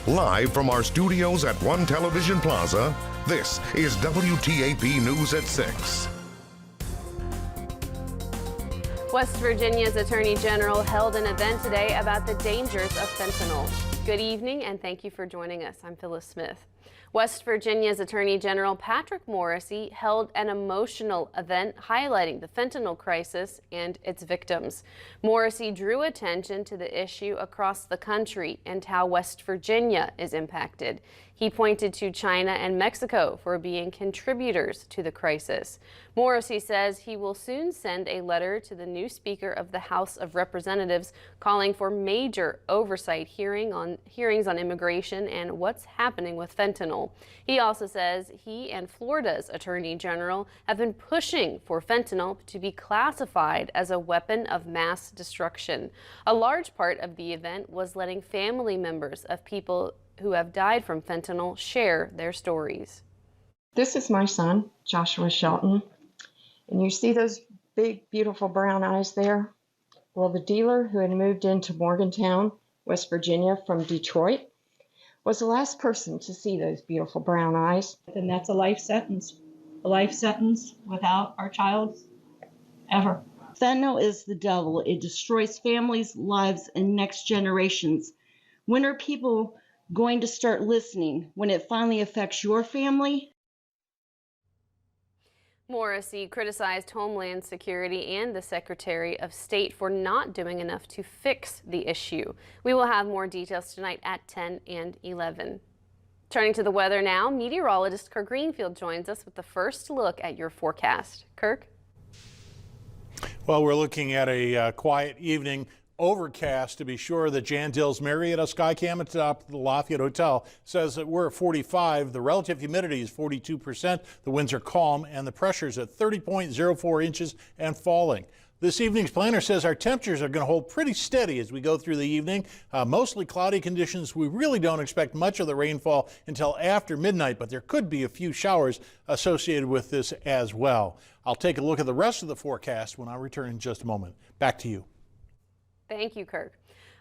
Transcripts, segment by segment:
Live from our studios at One Television Plaza, this is WTAP News at 6. West Virginia's Attorney General held an event today about the dangers of fentanyl. Good evening and thank you for joining us. I'm Phyllis Smith. West Virginia's Attorney General Patrick Morrisey held an emotional event highlighting the fentanyl crisis and its victims. Morrisey drew attention to the issue across the country and how West Virginia is impacted. He pointed to China and Mexico for being contributors to the crisis. Morrisey says he will soon send a letter to the new Speaker of the House of Representatives calling for major oversight hearings on immigration and what's happening with fentanyl. He also says he and Florida's Attorney General have been pushing for fentanyl to be classified as a weapon of mass destruction. A large part of the event was letting family members of people who have died from fentanyl share their stories. This is my son, Joshua Shelton, and you see those big, beautiful brown eyes there? Well, the dealer who had moved into Morgantown, West Virginia from Detroit, was the last person to see those beautiful brown eyes. And that's a life sentence without our child ever. Fentanyl is the devil. It destroys families, lives, and next generations. When are people going to start listening? When it finally affects your family? Morrisey criticized Homeland Security and the Secretary of State for not doing enough to fix the issue. We will have more details tonight at 10 and 11. Turning to the weather now, meteorologist Kirk Greenfield joins us with the first look at your forecast. Kirk? Well, we're looking at a quiet evening. Overcast, to be sure. The Jan Dills Marietta Skycam at the top of the Lafayette Hotel says that we're at 45. The relative humidity is 42%. The winds are calm and the pressure is at 30.04 inches and falling. This evening's planner says our temperatures are going to hold pretty steady as we go through the evening. Mostly cloudy conditions. We really don't expect much of the rainfall until after midnight, but there could be a few showers associated with this as well. I'll take a look at the rest of the forecast when I return in just a moment. Back to you. Thank you, Kirk.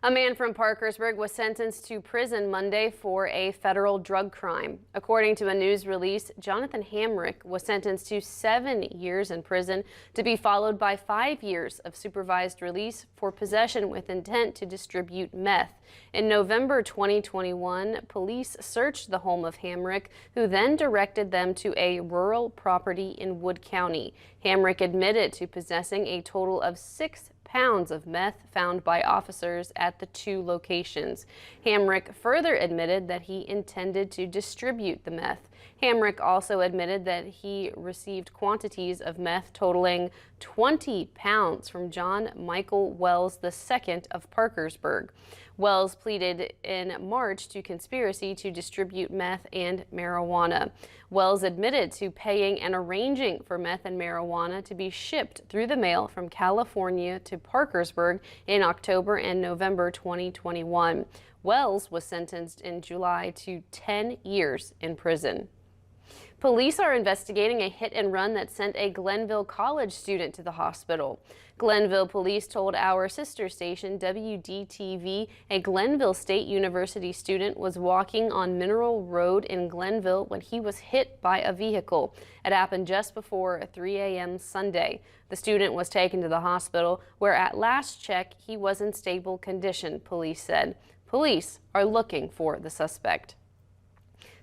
A man from Parkersburg was sentenced to prison Monday for a federal drug crime. According to a news release, Jonathan Hamrick was sentenced to 7 years in prison to be followed by 5 years of supervised release for possession with intent to distribute meth. In November 2021, police searched the home of Hamrick, who then directed them to a rural property in Wood County. Hamrick admitted to possessing a total of 6 pounds of meth found by officers at the 2 locations. Hamrick further admitted that he intended to distribute the meth. Hamrick also admitted that he received quantities of meth totaling 20 pounds from John Michael Wells II of Parkersburg. Wells pleaded in March to conspiracy to distribute meth and marijuana. Wells admitted to paying and arranging for meth and marijuana to be shipped through the mail from California to Parkersburg in October and November 2021. Wells was sentenced in July to 10 years in prison. Police are investigating a hit and run that sent a Glenville College student to the hospital. Glenville police told our sister station WDTV a Glenville State University student was walking on Mineral Road in Glenville when he was hit by a vehicle. It happened just before 3 a.m. Sunday. The student was taken to the hospital where at last check he was in stable condition, police said. Police are looking for the suspect.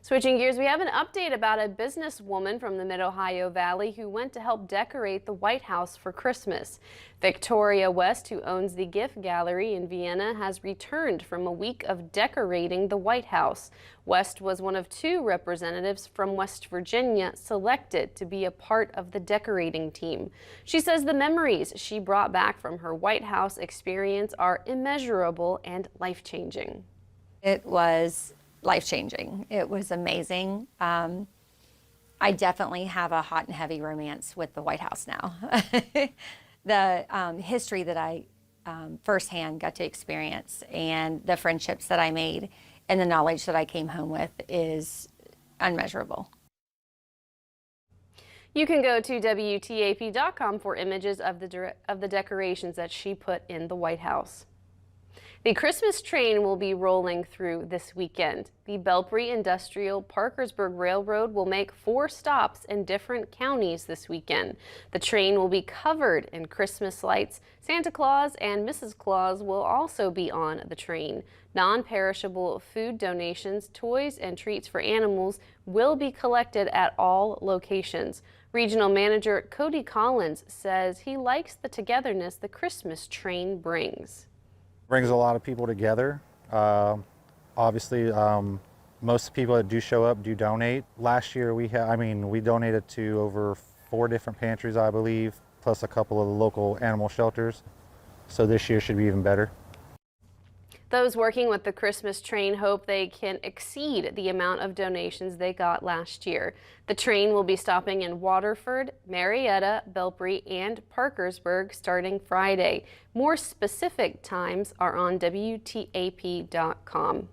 Switching gears, we have an update about a businesswoman from the Mid-Ohio Valley who went to help decorate the White House for Christmas. Victoria West, who owns the Gift Gallery in Vienna, has returned from a week of decorating the White House. West was one of 2 representatives from West Virginia selected to be a part of the decorating team. She says the memories she brought back from her White House experience are immeasurable and life-changing. It was life-changing. It was amazing. I definitely have a hot and heavy romance with the White House now. The history that I firsthand got to experience and the friendships that I made and the knowledge that I came home with is unmeasurable. You can go to WTAP.com for images of the decorations that she put in the White House. The Christmas train will be rolling through this weekend. The Belpre Industrial Parkersburg Railroad will make 4 stops in different counties this weekend. The train will be covered in Christmas lights. Santa Claus and Mrs. Claus will also be on the train. Non-perishable food donations, toys, and treats for animals will be collected at all locations. Regional Manager Cody Collins says he likes the togetherness the Christmas train brings. Brings a lot of people together. Obviously, most people that do show up do donate. Last year we donated to over 4 different pantries, I believe, plus a couple of the local animal shelters. So this year should be even better. Those working with the Christmas train hope they can exceed the amount of donations they got last year. The train will be stopping in Waterford, Marietta, Belpre, and Parkersburg starting Friday. More specific times are on WTAP.com.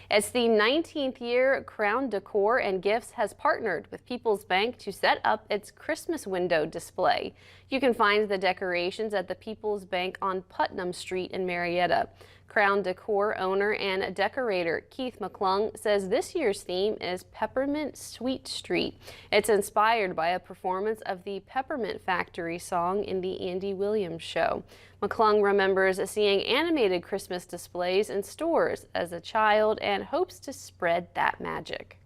It's the 19th year Crown Decor and Gifts has partnered with People's Bank to set up its Christmas window display. You can find the decorations at the People's Bank on Putnam Street in Marietta. Crown Decor owner and decorator Keith McClung says this year's theme is Peppermint Sweet Street. It's inspired by a performance of the Peppermint Factory song in the Andy Williams Show. McClung remembers seeing animated Christmas displays in stores as a child and hopes to spread that magic.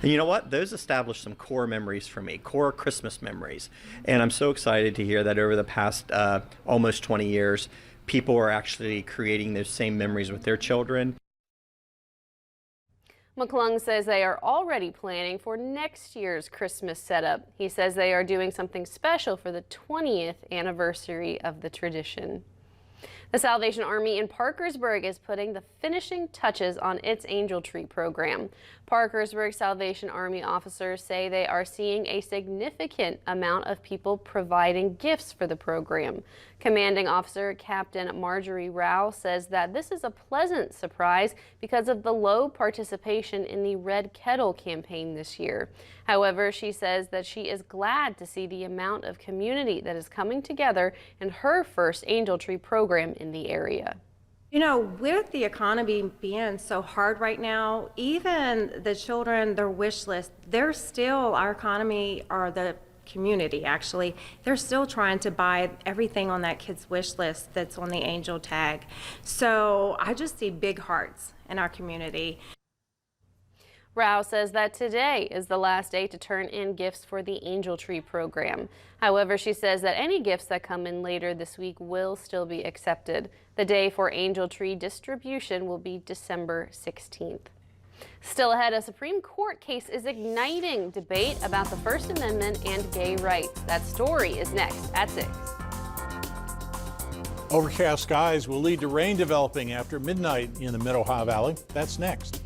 And you know what? Those established some core memories for me, core Christmas memories. And I'm so excited to hear that over the past almost 20 years, people are actually creating those same memories with their children. McClung says they are already planning for next year's Christmas setup. He says they are doing something special for the 20th anniversary of the tradition. The Salvation Army in Parkersburg is putting the finishing touches on its Angel Tree program. Parkersburg Salvation Army officers say they are seeing a significant amount of people providing gifts for the program. Commanding Officer Captain Marjorie Rao says that this is a pleasant surprise because of the low participation in the Red Kettle campaign this year. However, she says that she is glad to see the amount of community that is coming together in her first Angel Tree program in the area. You know, with the economy being so hard right now, even the children, their wish list, they're still, our economy, or the community actually, they're still trying to buy everything on that kid's wish list that's on the Angel tag. So I just see big hearts in our community. Rao says that today is the last day to turn in gifts for the Angel Tree program. However, she says that any gifts that come in later this week will still be accepted. The day for Angel Tree distribution will be December 16th. Still ahead, a Supreme Court case is igniting debate about the First Amendment and gay rights. That story is next at 6. Overcast skies will lead to rain developing after midnight in the Mid-Ohio Valley. That's next.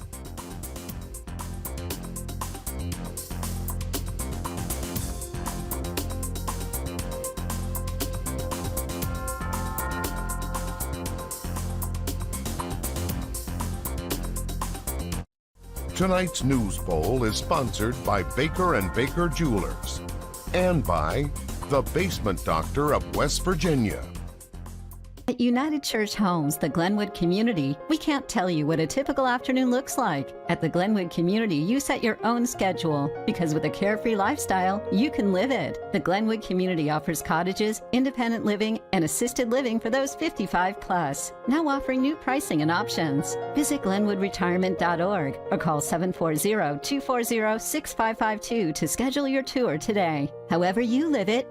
Tonight's news poll is sponsored by Baker & Baker Jewelers and by the Basement Doctor of West Virginia. At United Church Homes, the Glenwood community, we can't tell you what a typical afternoon looks like. At the Glenwood community, you set your own schedule because with a carefree lifestyle, you can live it. The Glenwood community offers cottages, independent living, and assisted living for those 55 plus. Now offering new pricing and options. Visit glenwoodretirement.org or call 740-240-6552 to schedule your tour today. However you live it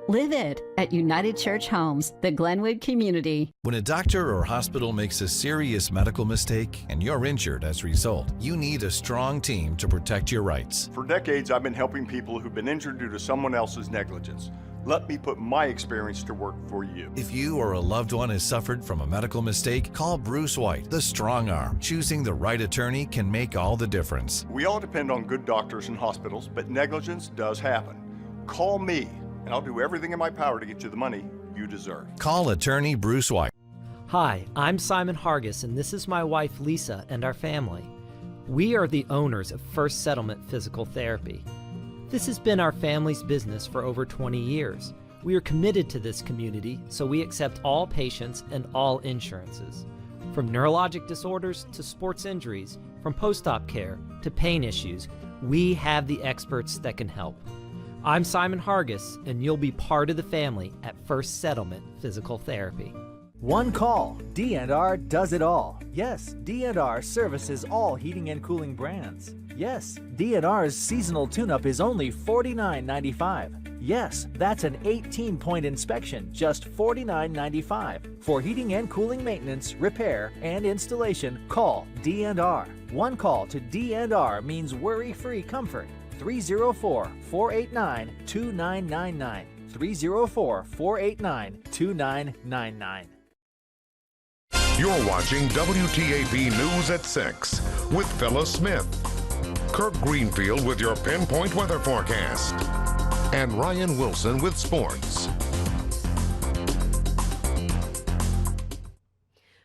at United Church Homes, the Glenwood community. When a doctor or hospital makes a serious medical mistake and you're injured as a result, you need a strong team to protect your rights. For decades, I've been helping people who've been injured due to someone else's negligence. Let me put my experience to work for you. If you or a loved one has suffered from a medical mistake, call Bruce White, the strong arm. Choosing the right attorney can make all the difference. We all depend on good doctors and hospitals, but negligence does happen. Call me, and I'll do everything in my power to get you the money you deserve. Call attorney Bruce White. Hi, I'm Simon Hargis, and this is my wife Lisa and our family. We are the owners of First Settlement Physical Therapy. This has been our family's business for over 20 years. We are committed to this community, so we accept all patients and all insurances. From neurologic disorders to sports injuries, from post-op care to pain issues, we have the experts that can help. I'm Simon Hargis, and you'll be part of the family at First Settlement Physical Therapy. One call, D&R does it all. Yes, D&R services all heating and cooling brands. Yes, D&R's seasonal tune-up is only $49.95. Yes, that's an 18-point inspection, just $49.95. For heating and cooling maintenance, repair, and installation, call D&R. One call to D&R means worry-free comfort. 304-489-2999. 304-489-2999. You're watching WTAP News at 6 with Phyllis Smith, Kirk Greenfield with your pinpoint weather forecast, and Ryan Wilson with sports.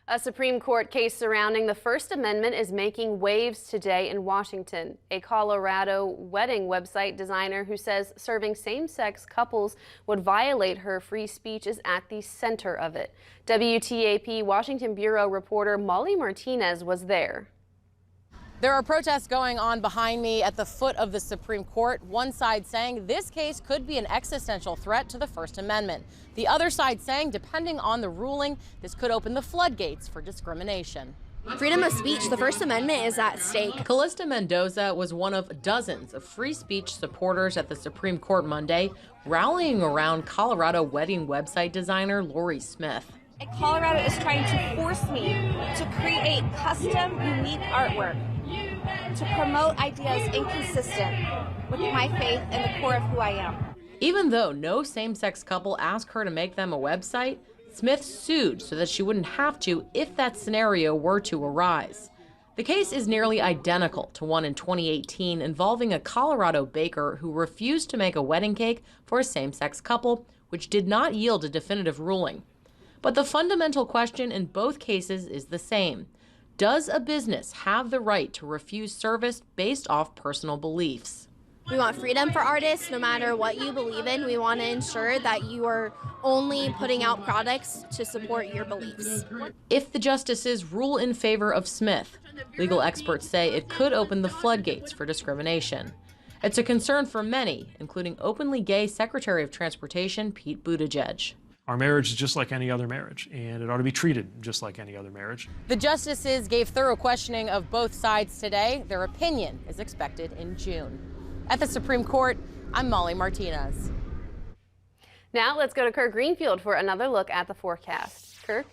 A Supreme Court case surrounding the First Amendment is making waves today in Washington. A Colorado wedding website designer who says serving same-sex couples would violate her free speech is at the center of it. WTAP Washington Bureau reporter Molly Martinez was there. There are protests going on behind me at the foot of the Supreme Court. One side saying this case could be an existential threat to the First Amendment. The other side saying, depending on the ruling, this could open the floodgates for discrimination. Freedom of speech, the First Amendment is at stake. Callista Mendoza was one of dozens of free speech supporters at the Supreme Court Monday, rallying around Colorado wedding website designer Lori Smith. Colorado is trying to force me to create custom, unique artwork to promote ideas inconsistent with my faith and the core of who I am. Even though no same-sex couple asked her to make them a website, Smith sued so that she wouldn't have to if that scenario were to arise. The case is nearly identical to one in 2018 involving a Colorado baker who refused to make a wedding cake for a same-sex couple, which did not yield a definitive ruling. But the fundamental question in both cases is the same. Does a business have the right to refuse service based off personal beliefs? We want freedom for artists, no matter what you believe in. We want to ensure that you are only putting out products to support your beliefs. If the justices rule in favor of Smith, legal experts say it could open the floodgates for discrimination. It's a concern for many, including openly gay Secretary of Transportation Pete Buttigieg. Our marriage is just like any other marriage, and it ought to be treated just like any other marriage. The justices gave thorough questioning of both sides today. Their opinion is expected in June. At the Supreme Court, I'm Molly Martinez. Now let's go to Kirk Greenfield for another look at the forecast. Kirk?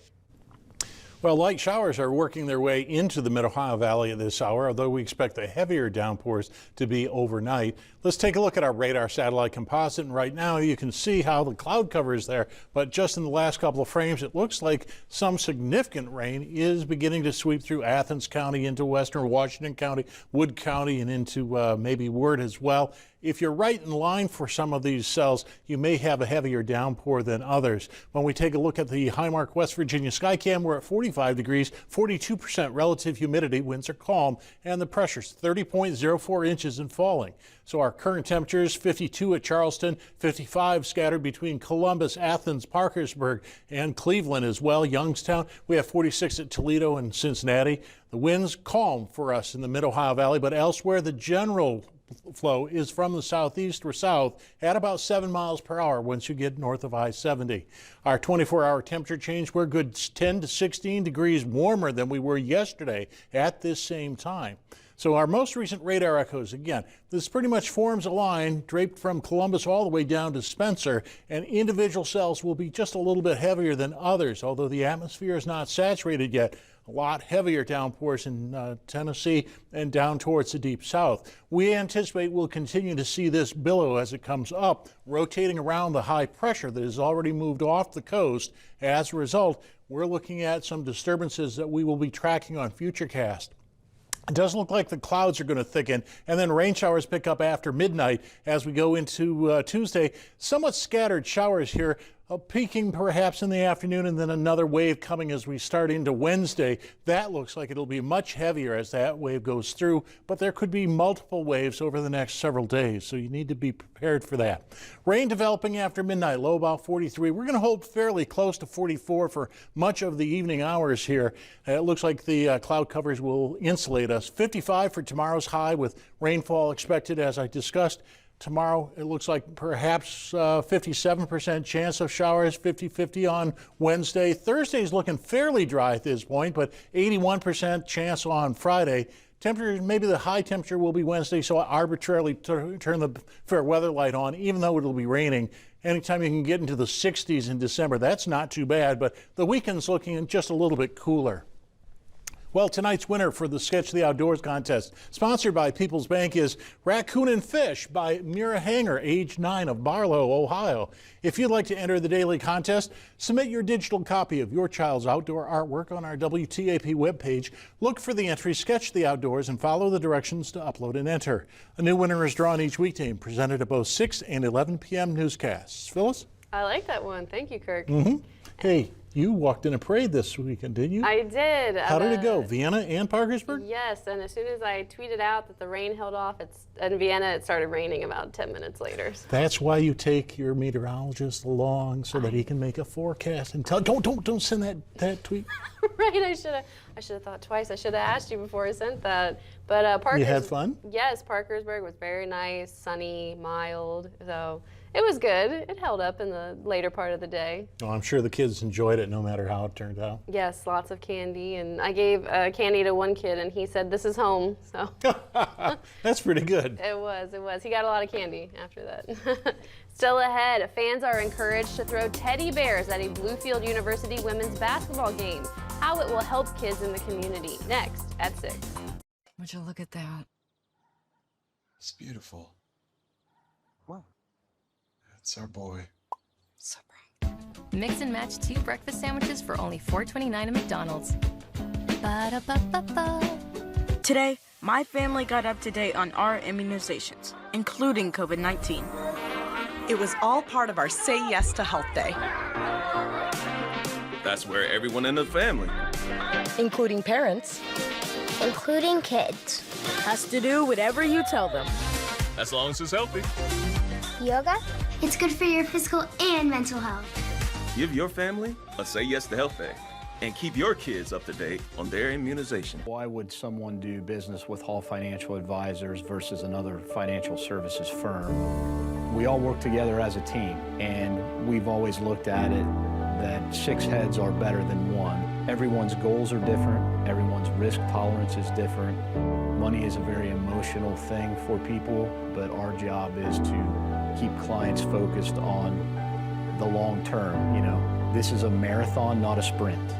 Well, light showers are working their way into the Mid-Ohio Valley at this hour, although we expect the heavier downpours to be overnight. Let's take a look at our radar satellite composite, and right now you can see how the cloud cover is there, but just in the last couple of frames it looks like some significant rain is beginning to sweep through Athens County into western Washington County, Wood County, and into maybe Word as well. If you're right in line for some of these cells, you may have a heavier downpour than others. When we take a look at the Highmark, West Virginia Skycam, we're at 45 degrees, 42% relative humidity, winds are calm, and the pressure's 30.04 inches and falling. So our current temperatures, 52 at Charleston, 55 scattered between Columbus, Athens, Parkersburg, and Cleveland as well. Youngstown, we have 46 at Toledo and Cincinnati. The winds calm for us in the Mid-Ohio Valley, but elsewhere the general flow is from the southeast or south at about 7 miles per hour once you get north of I-70. Our 24-hour temperature change, we're good 10 to 16 degrees warmer than we were yesterday at this same time. So our most recent radar echoes, again, this pretty much forms a line draped from Columbus all the way down to Spencer, and individual cells will be just a little bit heavier than others, although the atmosphere is not saturated yet. A lot heavier downpours in Tennessee and down towards the deep south. We anticipate we'll continue to see this billow as it comes up, rotating around the high pressure that has already moved off the coast. As a result, we're looking at some disturbances that we will be tracking on Futurecast. It does look like the clouds are going to thicken, and then rain showers pick up after midnight as we go into Tuesday. Somewhat scattered showers here peaking perhaps in the afternoon, and then another wave coming as we start into Wednesday. That looks like it'll be much heavier as that wave goes through, but there could be multiple waves over the next several days, so you need to be prepared for that. Rain developing after midnight, low about 43. We're going to hold fairly close to 44 for much of the evening hours here. It looks like the cloud covers will insulate us. 55 for tomorrow's high with rainfall expected, as I discussed. Tomorrow, it looks like perhaps 57% chance of showers, 50-50 on Wednesday. Thursday's looking fairly dry at this point, but 81% chance on Friday. Temperature, maybe the high temperature will be Wednesday, so I arbitrarily turn the fair weather light on, even though it'll be raining. Anytime you can get into the 60s in December, that's not too bad, but the weekend's looking just a little bit cooler. Well, tonight's winner for the Sketch the Outdoors contest, sponsored by People's Bank, is Raccoon and Fish by Mira Hanger, age 9 of Barlow, Ohio. If you'd like to enter the daily contest, submit your digital copy of your child's outdoor artwork on our WTAP webpage. Look for the entry Sketch the Outdoors and follow the directions to upload and enter. A new winner is drawn each weekday and presented at both 6 and 11 p.m. newscasts. Phyllis? I like that one. Thank you, Kirk. Hey, you walked in a parade this weekend, didn't you? I did. How did it go? Vienna and Parkersburg? Yes, and as soon as I tweeted out that the rain held off, in Vienna, it started raining about 10 minutes later. That's why you take your meteorologist along so that he can make a forecast and tell. Don't send that tweet. Right, I should have thought twice. I should have asked you before I sent that. But You had fun? Yes, Parkersburg was very nice, sunny, mild. So it was good. It held up in the later part of the day. Oh, I'm sure the kids enjoyed it no matter how it turned out. Yes, lots of candy, and I gave candy to one kid, and he said, "This is home." So that's pretty good. It was. He got a lot of candy after that. Still ahead, fans are encouraged to throw teddy bears at a Bluefield University women's basketball game. How it will help kids in the community. Next at 6. Would you look at that? It's beautiful. Wow. That's our boy. So proud. Mix and match 2 breakfast sandwiches for only $4.29 at McDonald's. Ba-da-ba-ba-ba. Today, my family got up to date on our immunizations, including COVID-19. It was all part of our Say Yes to Health Day. That's where everyone in the family, Including parents. Including kids. Has to do whatever you tell them. as long as it's healthy. Yoga? It's good for your physical and mental health. Give your family a Say Yes to Health Day and keep your kids up to date on their immunization. Why would someone do business with Hall Financial Advisors versus another financial services firm? We all work together as a team, and we've always looked at it that 6 heads are better than 1. Everyone's goals are different. Everyone's risk tolerance is different. Money is a very emotional thing for people, but our job is to keep clients focused on the long term. You know, this is a marathon, not a sprint.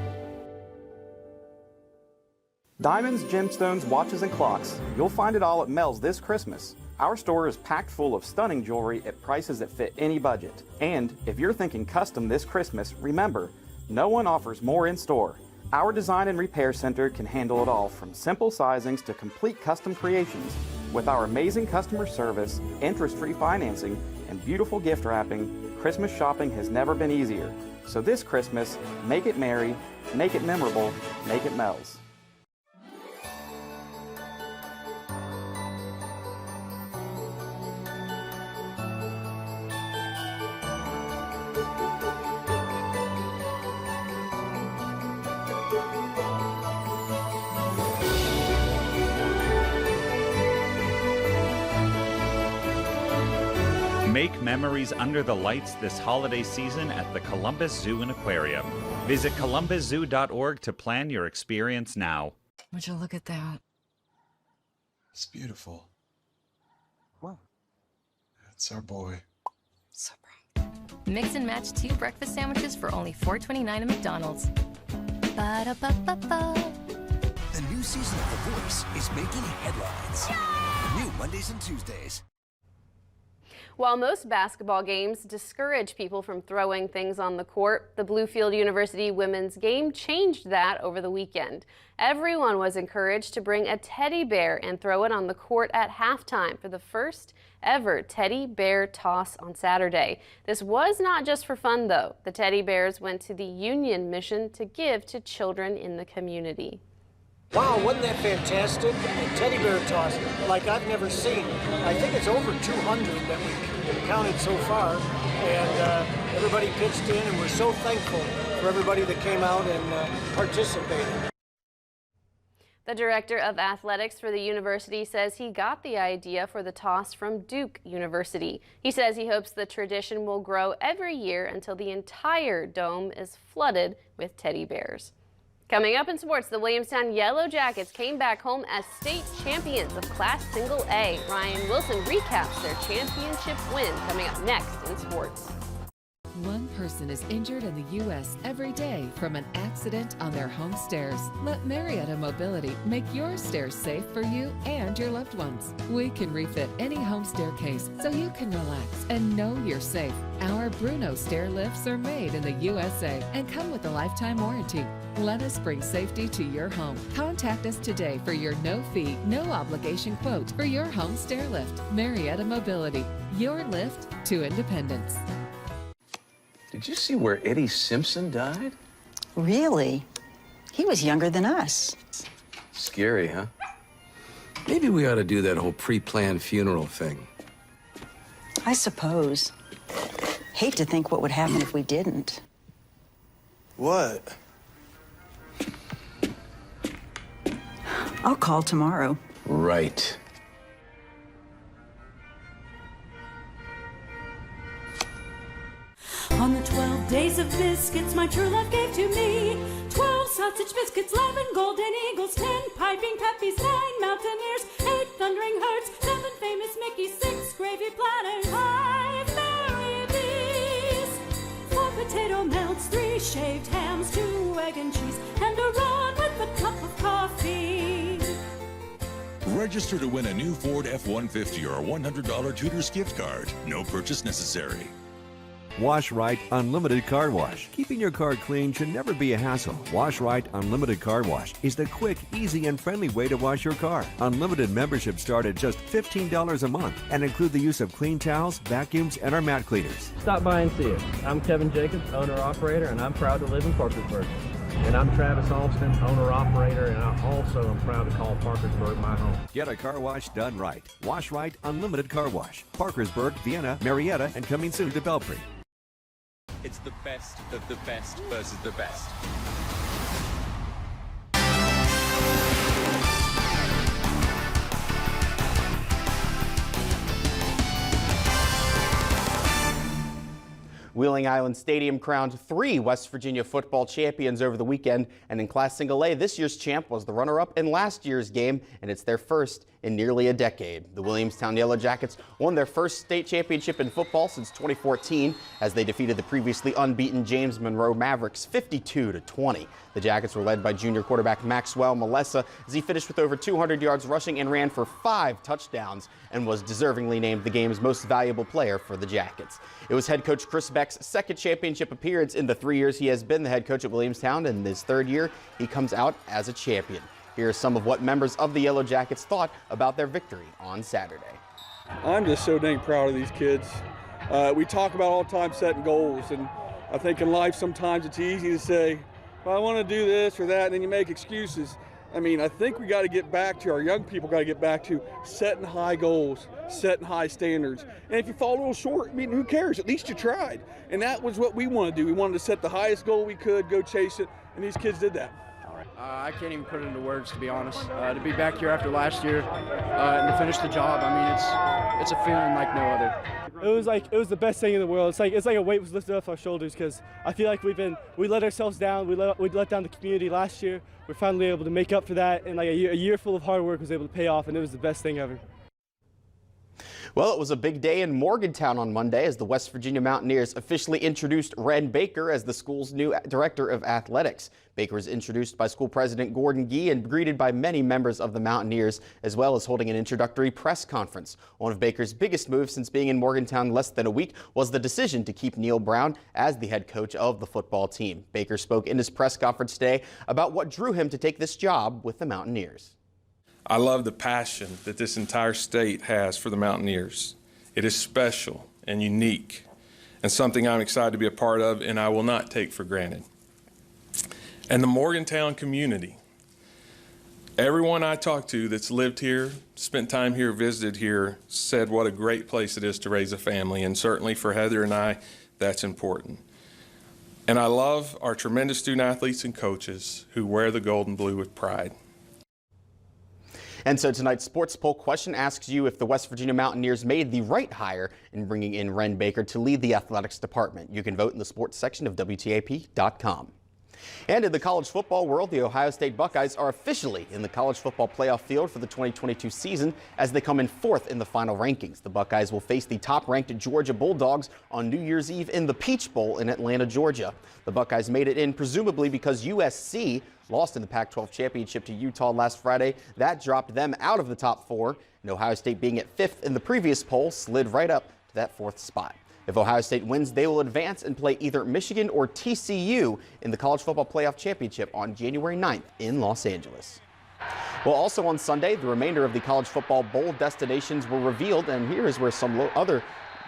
Diamonds, gemstones, watches, and clocks. You'll find it all at Mel's this Christmas. Our store is packed full of stunning jewelry at prices that fit any budget. And if you're thinking custom this Christmas, remember, no one offers more in store. Our design and repair center can handle it all, from simple sizings to complete custom creations. With our amazing customer service, interest-free financing, and beautiful gift wrapping, Christmas shopping has never been easier. So this Christmas, make it merry, make it memorable, make it Mel's. Make memories under the lights this holiday season at the Columbus Zoo and Aquarium. Visit columbuszoo.org to plan your experience now. Would you look at that? It's beautiful. Wow. That's our boy. So proud. Mix and match 2 breakfast sandwiches for only $4.29 at McDonald's. Ba-da-ba-ba-ba. The new season of The Voice is making headlines. Yay! New Mondays and Tuesdays. While most basketball games discourage people from throwing things on the court, the Bluefield University women's game changed that over the weekend. Everyone was encouraged to bring a teddy bear and throw it on the court at halftime for the first ever teddy bear toss on Saturday. This was not just for fun, though. The teddy bears went to the Union mission to give to children in the community. Wow, wasn't that fantastic? A teddy bear toss like I've never seen. I think it's over 200 that we've counted so far, and everybody pitched in, and we're so thankful for everybody that came out and participated. The director of athletics for the university says he got the idea for the toss from Duke University. He says he hopes the tradition will grow every year until the entire dome is flooded with teddy bears. Coming up in sports, the Williamstown Yellow Jackets came back home as state champions of Class Single A. Ryan Wilson recaps their championship win coming up next in sports. One person is injured in the U.S. every day from an accident on their home stairs. Let Marietta Mobility make your stairs safe for you and your loved ones. We can refit any home staircase so you can relax and know you're safe. Our Bruno stair lifts are made in the USA and come with a lifetime warranty. Let us bring safety to your home. Contact us today for your no-fee, no-obligation quote for your home stair lift. Marietta Mobility, your lift to independence. Did you see where Eddie Simpson died? Really? He was younger than us. Scary, huh? Maybe we ought to do that whole pre-planned funeral thing. I suppose. Hate to think what would happen if we didn't. What? I'll call tomorrow. Right. On the 12 days of biscuits my true love gave to me, 12 sausage biscuits, 11 golden eagles, 10 piping peppies, 9 mountaineers, 8 thundering herds, 7 famous Mickeys, 6 gravy platters, 5 Mary B's, 4 potato melts, 3 shaved hams, 2 egg and cheese, and a run with a cup of coffee. Register to win a new Ford F-150 or a $100 Tutors gift card. No purchase necessary. Wash Right Unlimited Car Wash. Keeping your car clean should never be a hassle. Wash Right Unlimited Car Wash is the quick, easy, and friendly way to wash your car. Unlimited memberships start at just $15 a month and include the use of clean towels, vacuums, and our mat cleaners. Stop by and see us. I'm Kevin Jacobs, owner-operator, and I'm proud to live in Parkersburg. And I'm Travis Alston, owner-operator, and I also am proud to call Parkersburg my home. Get a car wash done right. Wash Right Unlimited Car Wash. Parkersburg, Vienna, Marietta, and coming soon to Belpre. It's the best of the best versus the best. Wheeling Island Stadium crowned 3 West Virginia football champions over the weekend, and in Class Single A, this year's champ was the runner-up in last year's game, and it's their first in nearly a decade. The Williamstown Yellow Jackets won their first state championship in football since 2014 as they defeated the previously unbeaten James Monroe Mavericks 52-20. The Jackets were led by junior quarterback Maxwell Malessa as he finished with over 200 yards rushing and ran for 5 touchdowns and was deservingly named the game's most valuable player for the Jackets. It was head coach Chris Beck's second championship appearance in the 3 years he has been the head coach at Williamstown, and in his 3rd year, he comes out as a champion. Here are some of what members of the Yellow Jackets thought about their victory on Saturday. I'm just so dang proud of these kids. We talk about all the time setting goals, and I think in life sometimes it's easy to say, well, I want to do this or that, and then you make excuses. I mean, I think we got to get back to, our young people got to get back to setting high goals, setting high standards. And if you fall a little short, I mean, who cares? At least you tried. And that was what we want to do. We wanted to set the highest goal we could, go chase it, and these kids did that. I can't even put it into words, to be honest. To be back here after last year and to finish the job, I mean, it's a feeling like no other. It was the best thing in the world. It's like a weight was lifted off our shoulders, because I feel like we let ourselves down. We let down the community last year. We're finally able to make up for that, and like a year full of hard work was able to pay off, and it was the best thing ever. Well, it was a big day in Morgantown on Monday as the West Virginia Mountaineers officially introduced Ren Baker as the school's new director of athletics. Baker was introduced by school president Gordon Gee and greeted by many members of the Mountaineers, as well as holding an introductory press conference. One of Baker's biggest moves since being in Morgantown less than a week was the decision to keep Neil Brown as the head coach of the football team. Baker spoke in his press conference today about what drew him to take this job with the Mountaineers. I love the passion that this entire state has for the Mountaineers. It is special and unique and something I'm excited to be a part of and I will not take for granted. And the Morgantown community, everyone I talked to that's lived here, spent time here, visited here, said what a great place it is to raise a family, and certainly for Heather and I, that's important. And I love our tremendous student athletes and coaches who wear the gold and blue with pride. And so tonight's sports poll question asks you if the West Virginia Mountaineers made the right hire in bringing in Ren Baker to lead the athletics department. You can vote in the sports section of WTAP.com. And in the college football world, the Ohio State Buckeyes are officially in the college football playoff field for the 2022 season as they come in fourth in the final rankings. The Buckeyes will face the top-ranked Georgia Bulldogs on New Year's Eve in the Peach Bowl in Atlanta, Georgia. The Buckeyes made it in presumably because USC lost in the Pac-12 championship to Utah last Friday. That dropped them out of the top four, and Ohio State, being at fifth in the previous poll, slid right up to that fourth spot. If Ohio State wins, they will advance and play either Michigan or TCU in the College Football Playoff Championship on January 9th in Los Angeles. Well, also on Sunday, the remainder of the College Football Bowl destinations were revealed, and here is where some other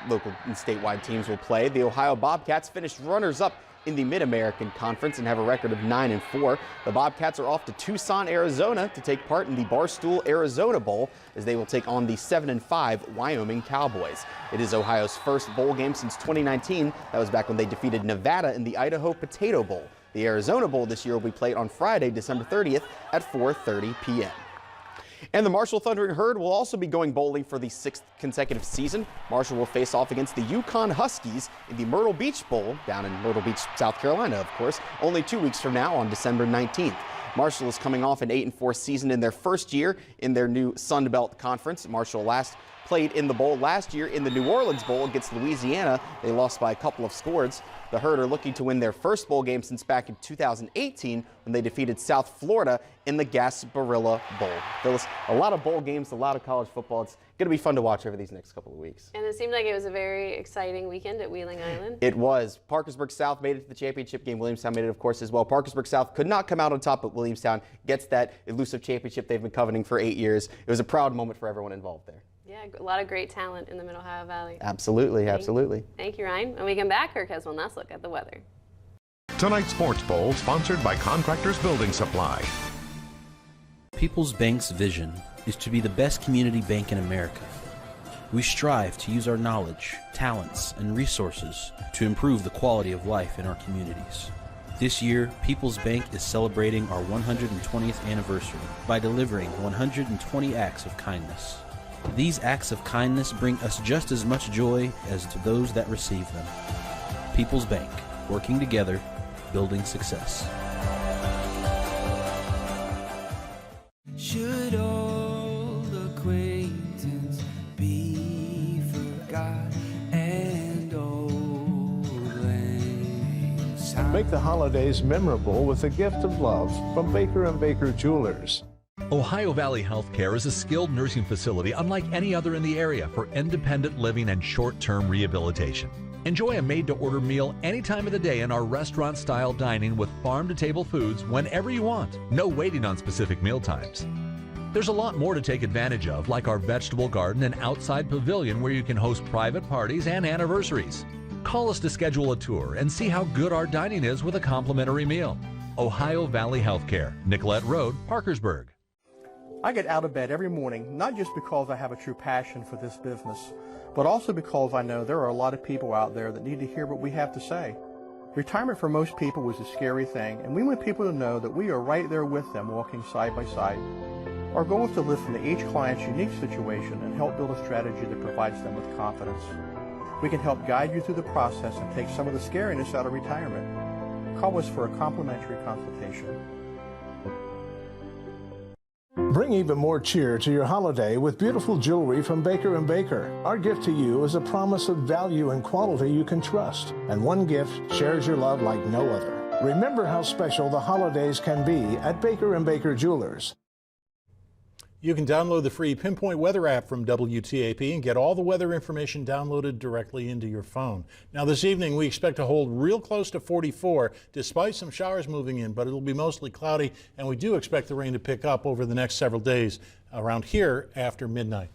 local and statewide teams will play. The Ohio Bobcats finished runners-up in the Mid-American Conference and have a record of 9-4. The Bobcats are off to Tucson, Arizona to take part in the Barstool Arizona Bowl as they will take on the 7-5 Wyoming Cowboys. It is Ohio's first bowl game since 2019. That was back when they defeated Nevada in the Idaho Potato Bowl. The Arizona Bowl this year will be played on Friday, December 30th at 4:30 p.m. And the Marshall Thundering Herd will also be going bowling for the 6th consecutive season. Marshall will face off against the Yukon Huskies in the Myrtle Beach Bowl, down in Myrtle Beach, South Carolina, of course, only 2 weeks from now on December 19th. Marshall is coming off an 8-4 season in their first year in their new Sun Belt Conference. Marshall last played in the bowl last year in the New Orleans Bowl against Louisiana. They lost by a couple of scores. The Herd are looking to win their first bowl game since back in 2018 when they defeated South Florida in the Gasparilla Bowl. Phyllis, a lot of bowl games, a lot of college football. It's going to be fun to watch over these next couple of weeks. And it seemed like it was a very exciting weekend at Wheeling Island. It was. Parkersburg South made it to the championship game. Williamstown made it, of course, as well. Parkersburg South could not come out on top, but Williamstown gets that elusive championship they've been coveting for 8 years. It was a proud moment for everyone involved there. Yeah, a lot of great talent in the Mid-Ohio Valley. Absolutely, absolutely. Thank you, Ryan. When we come back, Kirk has one last look at the weather. Tonight's Sports Bowl, sponsored by Contractors Building Supply. People's Bank's vision is to be the best community bank in America. We strive to use our knowledge, talents, and resources to improve the quality of life in our communities. This year, People's Bank is celebrating our 120th anniversary by delivering 120 acts of kindness. These acts of kindness bring us just as much joy as to those that receive them. People's Bank, working together, building success. Should old acquaintance be forgot and old lang syne? Make the holidays memorable with a gift of love from Baker & Baker Jewelers. Ohio Valley Healthcare is a skilled nursing facility unlike any other in the area for independent living and short-term rehabilitation. Enjoy a made-to-order meal any time of the day in our restaurant-style dining with farm-to-table foods whenever you want. No waiting on specific meal times. There's a lot more to take advantage of, like our vegetable garden and outside pavilion where you can host private parties and anniversaries. Call us to schedule a tour and see how good our dining is with a complimentary meal. Ohio Valley Healthcare, Nicollet Road, Parkersburg. I get out of bed every morning, not just because I have a true passion for this business, but also because I know there are a lot of people out there that need to hear what we have to say. Retirement for most people is a scary thing, and we want people to know that we are right there with them, walking side by side. Our goal is to listen to each client's unique situation and help build a strategy that provides them with confidence. We can help guide you through the process and take some of the scariness out of retirement. Call us for a complimentary consultation. Bring even more cheer to your holiday with beautiful jewelry from Baker & Baker. Our gift to you is a promise of value and quality you can trust. And one gift shares your love like no other. Remember how special the holidays can be at Baker & Baker Jewelers. You can download the free Pinpoint Weather app from WTAP and get all the weather information downloaded directly into your phone. Now this evening we expect to hold real close to 44 despite some showers moving in, but it'll be mostly cloudy and we do expect the rain to pick up over the next several days around here after midnight.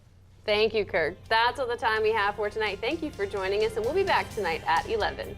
Thank you, Kirk. That's all the time we have for tonight. Thank you for joining us, and we'll be back tonight at 11.